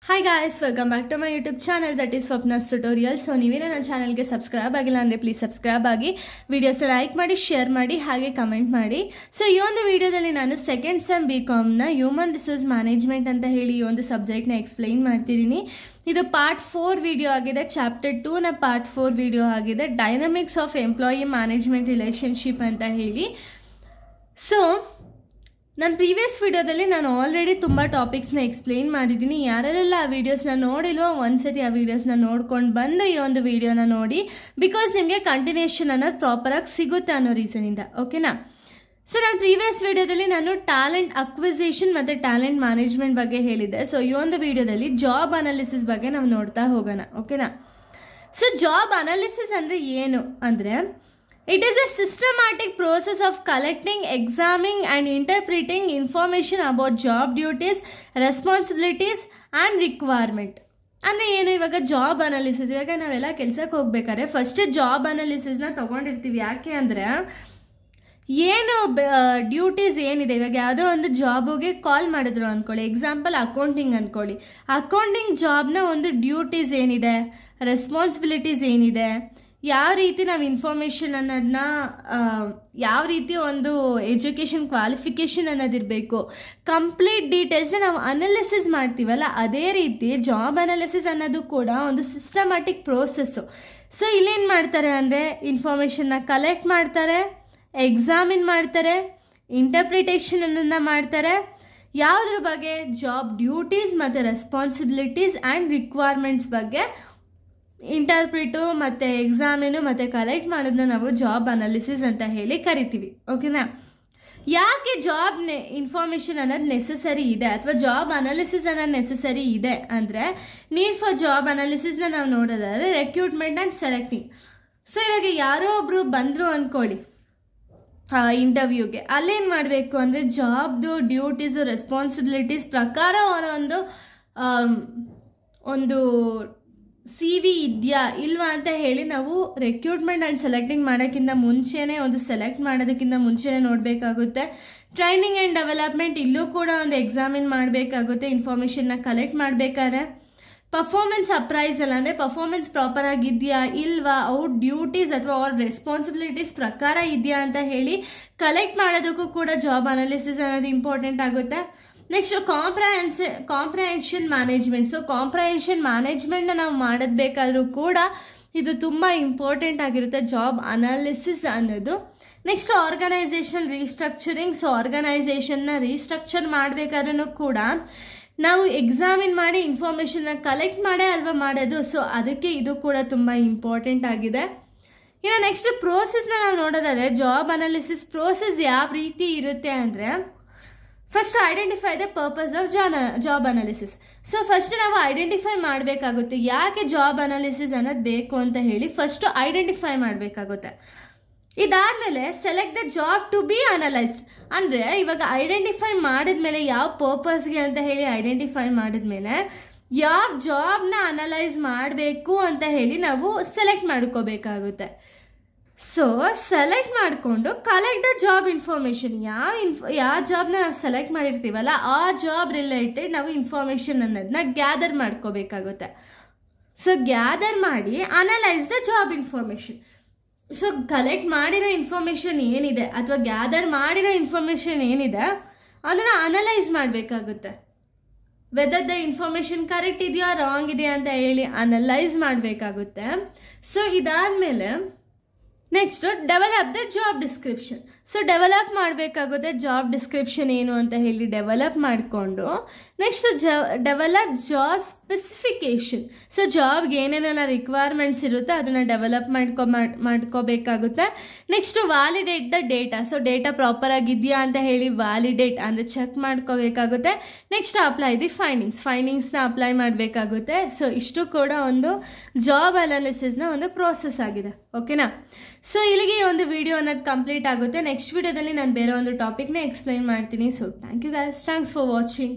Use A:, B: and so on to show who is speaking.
A: Hi guys, welcome back to my YouTube channel that is Swapna's Tutorial. So ನೀವೇನ ನನ್ನ ಚಾನೆಲ್ಗೆ subscribe ಆಗಿಲ್ಲ ಅಂದರೆ ಪ್ಲೀಸ್ ಸಬ್ಸ್ಕ್ರೈಬ್ ಆಗಿ, ವಿಡಿಯೋಸ್ ಲೈಕ್ ಮಾಡಿ, ಶೇರ್ ಮಾಡಿ, ಹಾಗೆ ಕಮೆಂಟ್ ಮಾಡಿ. ಸೊ ಈ ಒಂದು ವಿಡಿಯೋದಲ್ಲಿ ನಾನು ಸೆಕೆಂಡ್ ಸೆಮ್ BComನ ಹ್ಯೂಮನ್ ರಿಸೋರ್ಸ್ ಮ್ಯಾನೇಜ್ಮೆಂಟ್ ಅಂತ ಹೇಳಿ ಈ ಒಂದು ಸಬ್ಜೆಕ್ಟ್ನ ಎಕ್ಸ್ಪ್ಲೈನ್ ಮಾಡ್ತಿದ್ದೀನಿ. ಇದು ಪಾರ್ಟ್ 4 ವಿಡಿಯೋ ಆಗಿದೆ. ಚಾಪ್ಟರ್ 2ನ ಪಾರ್ಟ್ 4 ವಿಡಿಯೋ ಆಗಿದೆ, dynamics of employee management relationship ಅಂತ ಹೇಳಿ. ಸೊ ನನ್ನ ಪ್ರೀವಿಯಸ್ ವಿಡಿಯೋದಲ್ಲಿ ನಾನು ಆಲ್ರೆಡಿ ತುಂಬ ಟಾಪಿಕ್ಸ್ನ ಎಕ್ಸ್ಪ್ಲೇನ್ ಮಾಡಿದ್ದೀನಿ. ಯಾರೆಲ್ಲ ಆ ವೀಡಿಯೋಸ್ನ ನೋಡಿಲ್ವೋ ಒಂದ್ಸತಿ ಆ ವೀಡಿಯೋಸ್ನ ನೋಡ್ಕೊಂಡು ಬಂದು ಈ ಒಂದು ವಿಡಿಯೋನ ನೋಡಿ, ಬಿಕಾಸ್ ನಿಮಗೆ ಕಂಟಿನ್ಯೂಷನ್ ಅನ್ನೋದು ಪ್ರಾಪರಾಗಿ ಸಿಗುತ್ತೆ ಅನ್ನೋ ರೀಸನಿಂದ. ಓಕೆನಾ? ಸೊ ನಾನು ಪ್ರೀವಿಯಸ್ ವಿಡಿಯೋದಲ್ಲಿ ನಾನು ಟ್ಯಾಲೆಂಟ್ ಅಕ್ವಿಸಿಷನ್ ಮತ್ತು ಟ್ಯಾಲೆಂಟ್ ಮ್ಯಾನೇಜ್ಮೆಂಟ್ ಬಗ್ಗೆ ಹೇಳಿದ್ದೆ. ಸೊ ಈ ಒಂದು ವಿಡಿಯೋದಲ್ಲಿ ಜಾಬ್ ಅನಾಲಿಸಿಸ್ ಬಗ್ಗೆ ನಾವು ನೋಡ್ತಾ ಹೋಗೋಣ. ಓಕೆನಾ? ಸೊ ಜಾಬ್ ಅನಾಲಿಸಿಸ್ ಅಂದರೆ ಏನು ಅಂದರೆ, it is a systematic process of collecting, examining and interpreting information about job duties, responsibilities and requirement. ಅಂದರೆ ಏನು, ಇವಾಗ ಜಾಬ್ ಅನಾಲಿಸಿಸ್, ಇವಾಗ ನಾವೆಲ್ಲ ಕೆಲಸಕ್ಕೆ ಹೋಗ್ಬೇಕಾದ್ರೆ ಫಸ್ಟ್ ಜಾಬ್ ಅನಾಲಿಸಿಸ್ನ ತೊಗೊಂಡಿರ್ತೀವಿ. ಯಾಕೆ ಅಂದರೆ ಏನು ಡ್ಯೂಟೀಸ್ ಏನಿದೆ, ಇವಾಗ ಯಾವುದೋ ಒಂದು ಜಾಬಿಗೆ ಕಾಲ್ ಮಾಡಿದ್ರು ಅಂದ್ಕೊಳ್ಳಿ, ಎಕ್ಸಾಂಪಲ್ ಅಕೌಂಟಿಂಗ್ ಅಂದ್ಕೊಳ್ಳಿ. ಅಕೌಂಟಿಂಗ್ ಜಾಬ್ನ ಒಂದು ಡ್ಯೂಟೀಸ್ ಏನಿದೆ, ರೆಸ್ಪಾನ್ಸಿಬಿಲಿಟೀಸ್ ಏನಿದೆ, ಯಾವ ರೀತಿ ನಾವು ಇನ್ಫಾರ್ಮೇಷನ್ ಅನ್ನೋದನ್ನ, ಯಾವ ರೀತಿ ಒಂದು ಎಜುಕೇಷನ್ ಕ್ವಾಲಿಫಿಕೇಷನ್ ಅನ್ನೋದಿರಬೇಕು, ಕಂಪ್ಲೀಟ್ ಡೀಟೇಲ್ಸ್ನ ನಾವು ಅನಾಲಿಸಿಸ್ ಮಾಡ್ತೀವಲ್ಲ, ಅದೇ ರೀತಿ ಜಾಬ್ ಅನಾಲಿಸಿಸ್ ಅನ್ನೋದು ಕೂಡ ಒಂದು ಸಿಸ್ಟಮ್ಯಾಟಿಕ್ ಪ್ರೋಸೆಸ್ಸು. ಸೊ ಇಲ್ಲೇನು ಮಾಡ್ತಾರೆ ಅಂದರೆ, ಇನ್ಫಾರ್ಮೇಷನ್ನ ಕಲೆಕ್ಟ್ ಮಾಡ್ತಾರೆ, ಎಕ್ಸಾಮಿನ್ ಮಾಡ್ತಾರೆ, ಇಂಟರ್ಪ್ರಿಟೇಷನನ್ನು ಮಾಡ್ತಾರೆ. ಯಾವುದ್ರ ಬಗ್ಗೆ? ಜಾಬ್ ಡ್ಯೂಟೀಸ್ ಮತ್ತು ರೆಸ್ಪಾನ್ಸಿಬಿಲಿಟೀಸ್ ಆ್ಯಂಡ್ ರಿಕ್ವೈರ್ಮೆಂಟ್ಸ್ ಬಗ್ಗೆ ಇಂಟರ್ಪ್ರಿಟು ಮತ್ತು ಎಕ್ಸಾಮಿನು ಮತ್ತು ಕಲೆಕ್ಟ್ ಮಾಡೋದನ್ನ ನಾವು ಜಾಬ್ ಅನಾಲಿಸಿಸ್ ಅಂತ ಹೇಳಿ ಕರಿತೀವಿ. ಓಕೆನಾ? ಯಾಕೆ ಜಾಬ್ ಇನ್ಫಾರ್ಮೇಷನ್ ಅನ್ನೋದು ನೆಸಸರಿ ಇದೆ ಅಥವಾ ಜಾಬ್ ಅನಾಲಿಸಿಸ್ ಅನ್ನೋದು ನೆಸಸರಿ ಇದೆ ಅಂದರೆ, ನೀಡ್ ಫಾರ್ ಜಾಬ್ ಅನಾಲಿಸಿಸ್ನ ನಾವು ನೋಡೋದಾದ್ರೆ ರೆಕ್ರೂಟ್ಮೆಂಟ್ ಆ್ಯಂಡ್ ಸೆಲೆಕ್ಟಿಂಗ್. ಸೊ ಇವಾಗ ಯಾರೋ ಒಬ್ಬರು ಬಂದರು ಅಂದ್ಕೊಳ್ಳಿ ಇಂಟರ್ವ್ಯೂಗೆ, ಅಲ್ಲೇನು ಮಾಡಬೇಕು ಅಂದರೆ ಜಾಬ್ದು ಡ್ಯೂಟೀಸು ರೆಸ್ಪಾನ್ಸಿಬಿಲಿಟೀಸ್ ಪ್ರಕಾರ ಒಂದು CV ಇದೆಯಾ ಇಲ್ವಾ ಅಂತ ಹೇಳಿ ನಾವು ರೆಕ್ರೂಟ್ಮೆಂಟ್ ಆ್ಯಂಡ್ ಸೆಲೆಕ್ಟಿಂಗ್ ಮಾಡೋಕ್ಕಿಂತ ಮುಂಚೆನೇ, ಒಂದು ಸೆಲೆಕ್ಟ್ ಮಾಡೋದಕ್ಕಿಂತ ಮುಂಚೆನೇ ನೋಡಬೇಕಾಗುತ್ತೆ. ಟ್ರೈನಿಂಗ್ ಆ್ಯಂಡ್ ಡೆವಲಪ್ಮೆಂಟ್, ಇಲ್ಲೂ ಕೂಡ ಒಂದು ಎಕ್ಸಾಮಿನ್ ಮಾಡಬೇಕಾಗುತ್ತೆ ಇನ್ಫಾರ್ಮೇಷನ್ನ ಕಲೆಕ್ಟ್ ಮಾಡಬೇಕಾದ್ರೆ. ಪರ್ಫಾರ್ಮೆನ್ಸ್ ಅಪ್ರೈಸಲ್ ಅಂದರೆ ಪರ್ಫಾರ್ಮೆನ್ಸ್ ಪ್ರಾಪರ್ ಆಗಿದೆಯಾ ಇಲ್ವಾ, ಅವ್ರ ಡ್ಯೂಟೀಸ್ ಅಥವಾ ಅವ್ರ ರೆಸ್ಪಾನ್ಸಿಬಿಲಿಟೀಸ್ ಪ್ರಕಾರ ಇದೆಯಾ ಅಂತ ಹೇಳಿ ಕಲೆಕ್ಟ್ ಮಾಡೋದಕ್ಕೂ ಕೂಡ ಜಾಬ್ ಅನಾಲಿಸಿಸ್ ಅನ್ನೋದು ಇಂಪಾರ್ಟೆಂಟ್ ಆಗುತ್ತೆ. Next comprehension management. So comprehension ಮ್ಯಾನೇಜ್ಮೆಂಟ್ನ ನಾವು ಮಾಡಬೇಕಾದ್ರೂ ಕೂಡ ಇದು ತುಂಬ ಇಂಪಾರ್ಟೆಂಟ್ ಆಗಿರುತ್ತೆ, ಜಾಬ್ ಅನಾಲಿಸಿಸ್ ಅನ್ನೋದು. Next organisation restructuring. ಸೊ ಆರ್ಗನೈಸೇಷನ್ನ ರೀಸ್ಟ್ರಕ್ಚರ್ ಮಾಡಬೇಕಾದ್ರೂ ಕೂಡ ನಾವು ಎಕ್ಸಾಮಿನ್ ಮಾಡಿ ಇನ್ಫಾರ್ಮೇಷನ್ನ ಕಲೆಕ್ಟ್ ಮಾಡೇ ಅಲ್ವಾ ಮಾಡೋದು. ಸೊ ಅದಕ್ಕೆ ಇದು ಕೂಡ ತುಂಬ ಇಂಪಾರ್ಟೆಂಟ್ ಆಗಿದೆ. ಇನ್ನು ನೆಕ್ಸ್ಟ್ ಪ್ರೋಸೆಸ್ನ ನಾವು ನೋಡೋದಾದರೆ, ಜಾಬ್ ಅನಾಲಿಸಿಸ್ ಪ್ರೋಸೆಸ್ ಯಾವ ರೀತಿ ಇರುತ್ತೆ ಅಂದರೆ, first identify the purpose of job analysis. So first ನಾವು ಐಡೆಂಟಿಫೈ ಮಾಡಬೇಕಾಗುತ್ತೆ ಯಾಕೆ ಜಾಬ್ ಅನಾಲಿಸಿಸ್ ಅನ್ನೋದು ಬೇಕು ಅಂತ ಹೇಳಿ ಫಸ್ಟು ಐಡೆಂಟಿಫೈ ಮಾಡಬೇಕಾಗುತ್ತೆ. ಇದಾದಮೇಲೆ select the job to be analysed. ಅಂದರೆ ಇವಾಗ ಐಡೆಂಟಿಫೈ ಮಾಡಿದ್ಮೇಲೆ ಯಾವ ಪರ್ಪಸ್ಗೆ ಅಂತ ಹೇಳಿ ಐಡೆಂಟಿಫೈ ಮಾಡಿದ್ಮೇಲೆ ಯಾವ ಜಾಬ್ನ ಅನಲೈಸ್ ಮಾಡಬೇಕು ಅಂತ ಹೇಳಿ ನಾವು ಸೆಲೆಕ್ಟ್ ಮಾಡ್ಕೋಬೇಕಾಗುತ್ತೆ. ಸೊ ಸೆಲೆಕ್ಟ್ ಮಾಡಿಕೊಂಡು ಕಲೆಕ್ಟ್ ದ ಜಾಬ್ ಇನ್ಫಾರ್ಮೇಷನ್. ಯಾವ ಜಾಬ್ನ ನಾವು ಸೆಲೆಕ್ಟ್ ಮಾಡಿರ್ತೀವಲ್ಲ ಆ ಜಾಬ್ ರಿಲೇಟೆಡ್ ನಾವು ಇನ್ಫಾರ್ಮೇಷನ್ ಅನ್ನೋದನ್ನ ಗ್ಯಾದರ್ ಮಾಡ್ಕೋಬೇಕಾಗುತ್ತೆ. ಸೊ ಗ್ಯಾದರ್ ಮಾಡಿ analyse the job information. So collect ಮಾಡಿರೋ ಇನ್ಫಾರ್ಮೇಷನ್ ಏನಿದೆ ಅಥವಾ ಗ್ಯಾದರ್ ಮಾಡಿರೋ ಇನ್ಫಾರ್ಮೇಷನ್ ಏನಿದೆ ಅದನ್ನು ಅನಲೈಸ್ ಮಾಡಬೇಕಾಗುತ್ತೆ. ವೆದರ್ ದ ಇನ್ಫಾರ್ಮೇಷನ್ ಕರೆಕ್ಟ್ ಇದೆಯಾ ರಾಂಗ್ ಇದೆಯಾ ಅಂತ ಹೇಳಿ ಅನಲೈಸ್ ಮಾಡಬೇಕಾಗುತ್ತೆ. ಸೊ ಇದಾದಮೇಲೆ next develop the job description. So develop ಮಾಡಬೇಕಾಗುತ್ತೆ ಜಾಬ್ ಡಿಸ್ಕ್ರಿಪ್ಷನ್ ಏನು ಅಂತ ಹೇಳಿ ಡೆವಲಪ್ ಮಾಡಿಕೊಂಡು next develop job specification. So ಜಾಬ್ಗೆ ಏನೇನೆಲ್ಲ ರಿಕ್ವೈರ್ಮೆಂಟ್ಸ್ ಇರುತ್ತೆ ಅದನ್ನು ಡೆವಲಪ್ ಮಾಡ್ಕೋಬೇಕಾಗುತ್ತೆ. Next validate the data. So data proper ಆಗಿದೆಯಾ ಅಂತ ಹೇಳಿ ವ್ಯಾಲಿಡೇಟ್ ಅಂದರೆ ಚೆಕ್ ಮಾಡ್ಕೋಬೇಕಾಗುತ್ತೆ. ನೆಕ್ಸ್ಟ್ ಅಪ್ಲೈ ದಿ ಫೈಂಡಿಂಗ್ಸ್ನ ಅಪ್ಲೈ ಮಾಡಬೇಕಾಗುತ್ತೆ. ಸೊ ಇಷ್ಟು ಕೂಡ ಒಂದು ಜಾಬ್ ಅನಾಲಿಸಿಸ್ನ ಒಂದು ಪ್ರೋಸೆಸ್ ಆಗಿದೆ. ಓಕೆನಾ? ಸೊ ಇಲ್ಲಿಗೆ ಒಂದು ವಿಡಿಯೋ ಅನ್ನೋದು ಕಂಪ್ಲೀಟ್ ಆಗುತ್ತೆ. ನೆಕ್ಸ್ಟ್ ವಿಡಿಯೋದಲ್ಲಿ ನಾನು ಬೇರೆ ಒಂದು ಟಾಪಿಕ್ನ ಎಕ್ಸ್ಪ್ಲೈನ್ ಮಾಡ್ತೀನಿ. So thank you guys, thanks for watching.